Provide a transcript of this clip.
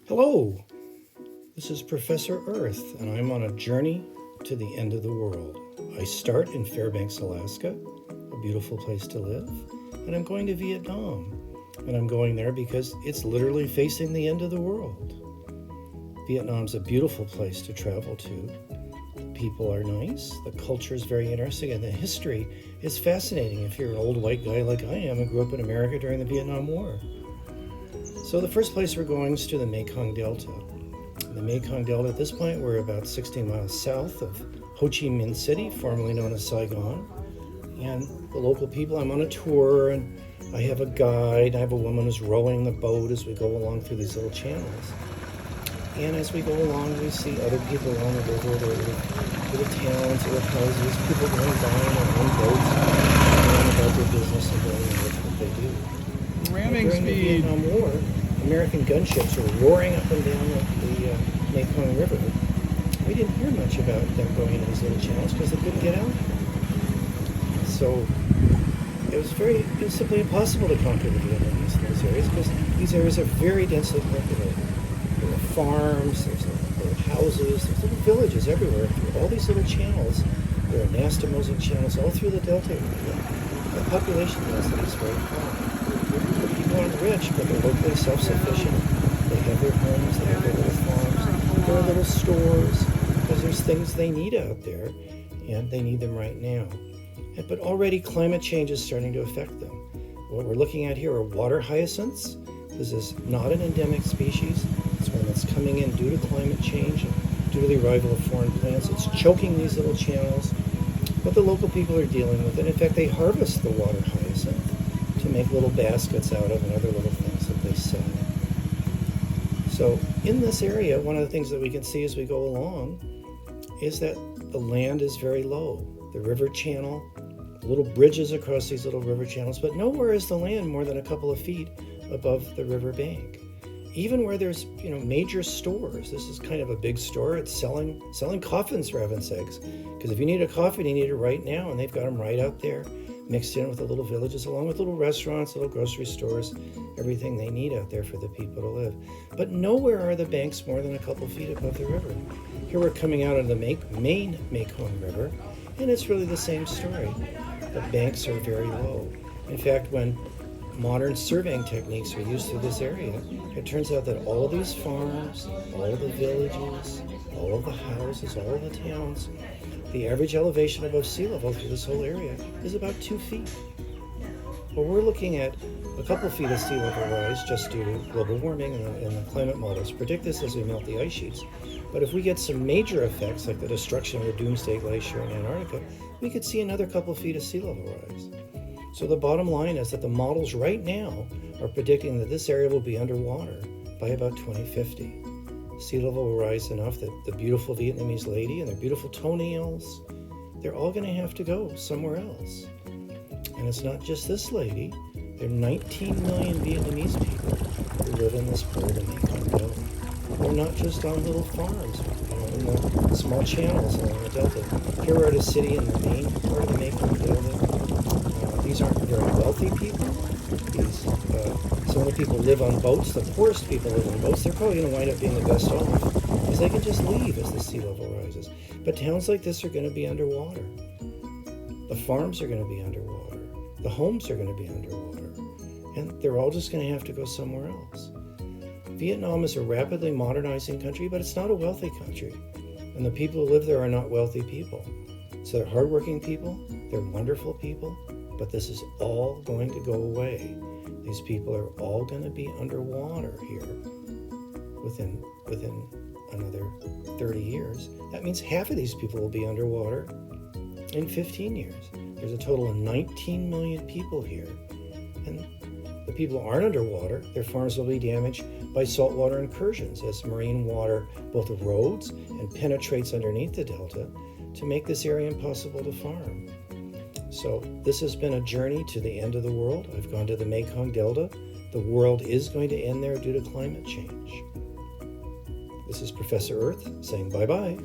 Hello, this is Professor Earth, and I'm on a journey to the end of the world. I start in Fairbanks, Alaska, a beautiful place to live, and I'm going to Vietnam. And I'm going there because it's literally facing the end of the world. Vietnam's a beautiful place to travel to. The people are nice, the culture is very interesting, and the history is fascinating if you're an old white guy like I am who grew up in America during the Vietnam War. So the first place we're going is to the Mekong Delta. The Mekong Delta, at this point, we're about 16 miles south of Ho Chi Minh City, formerly known as Saigon. And the local people, I'm on a tour, and I have a guide. I have a woman who's rowing the boat as we go along through these little channels. And as we go along, we see other people along the river. There are little towns, little houses, people going by in their own boats, going about their business and going on with what they do. Ramming During speed. the Vietnam War, American gunships were roaring up and down the Mekong River. We didn't hear much about them going into these little channels because they couldn't get out. So it was simply impossible to conquer the Vietnamese in those areas because these areas are very densely populated. There are farms, there's little houses, there's little villages everywhere. Through all these little channels, there are Nastamosing channels all through the Delta area. The population density is very high. The people aren't rich, but they're locally self-sufficient. They have their homes, they have their little farms, there are little stores, because there's things they need out there, and they need them right now. But already climate change is starting to affect them. What we're looking at here are water hyacinths. This is not an endemic species. It's one that's coming in due to climate change and due to the arrival of foreign plants. It's choking these little channels, but the local people are dealing with it. In fact, they harvest the water hyacinth to make little baskets out of and other little things that they sell. So in this area, one of the things that we can see as we go along is that the land is very low. The river channel, little bridges across these little river channels, but nowhere is the land more than a couple of feet above the river bank. Even where there's major stores, this is kind of a big store. It's selling coffins, for heaven's sakes, because if you need a coffin, you need it right now, and they've got them right out there, mixed in with the little villages, along with little restaurants, little grocery stores, everything they need out there for the people to live. But nowhere are the banks more than a couple feet above the river. Here we're coming out of the main Mekong River, and it's really the same story. The banks are very low. In fact, when modern surveying techniques are used through this area, it turns out that all of these farms, all of the villages, all of the houses, all of the towns, the average elevation above sea level through this whole area is about 2 feet. Well, we're looking at a couple feet of sea level rise just due to global warming, and the climate models predict this as we melt the ice sheets. But if we get some major effects like the destruction of the Doomsday Glacier in Antarctica, we could see another couple feet of sea level rise. So the bottom line is that the models right now are predicting that this area will be underwater by about 2050. Sea level will rise enough that the beautiful Vietnamese lady and their beautiful toenails, they're all going to have to go somewhere else. And it's not just this lady. There are 19 million Vietnamese people who live in this part of the Mekong Delta. They're not just on little farms, in the small channels along the Delta. Here we're at a city in the main part of the Mekong Delta. These aren't very wealthy people. Some of the people live on boats. The poorest people live on boats. They're probably going to wind up being the best off because they can just leave as the sea level rises. But towns like this are going to be underwater. The farms are going to be underwater. The homes are going to be underwater. And they're all just going to have to go somewhere else. Vietnam is a rapidly modernizing country, but it's not a wealthy country. And the people who live there are not wealthy people. So they're hardworking people. They're wonderful people. But this is all going to go away. These people are all going to be underwater here within another 30 years. That means half of these people will be underwater in 15 years. There's a total of 19 million people here. And the people who aren't underwater, their farms will be damaged by saltwater incursions as marine water both erodes and penetrates underneath the delta to make this area impossible to farm. So this has been a journey to the end of the world. I've gone to the Mekong Delta. The world is going to end there due to climate change. This is Professor Earth saying bye-bye.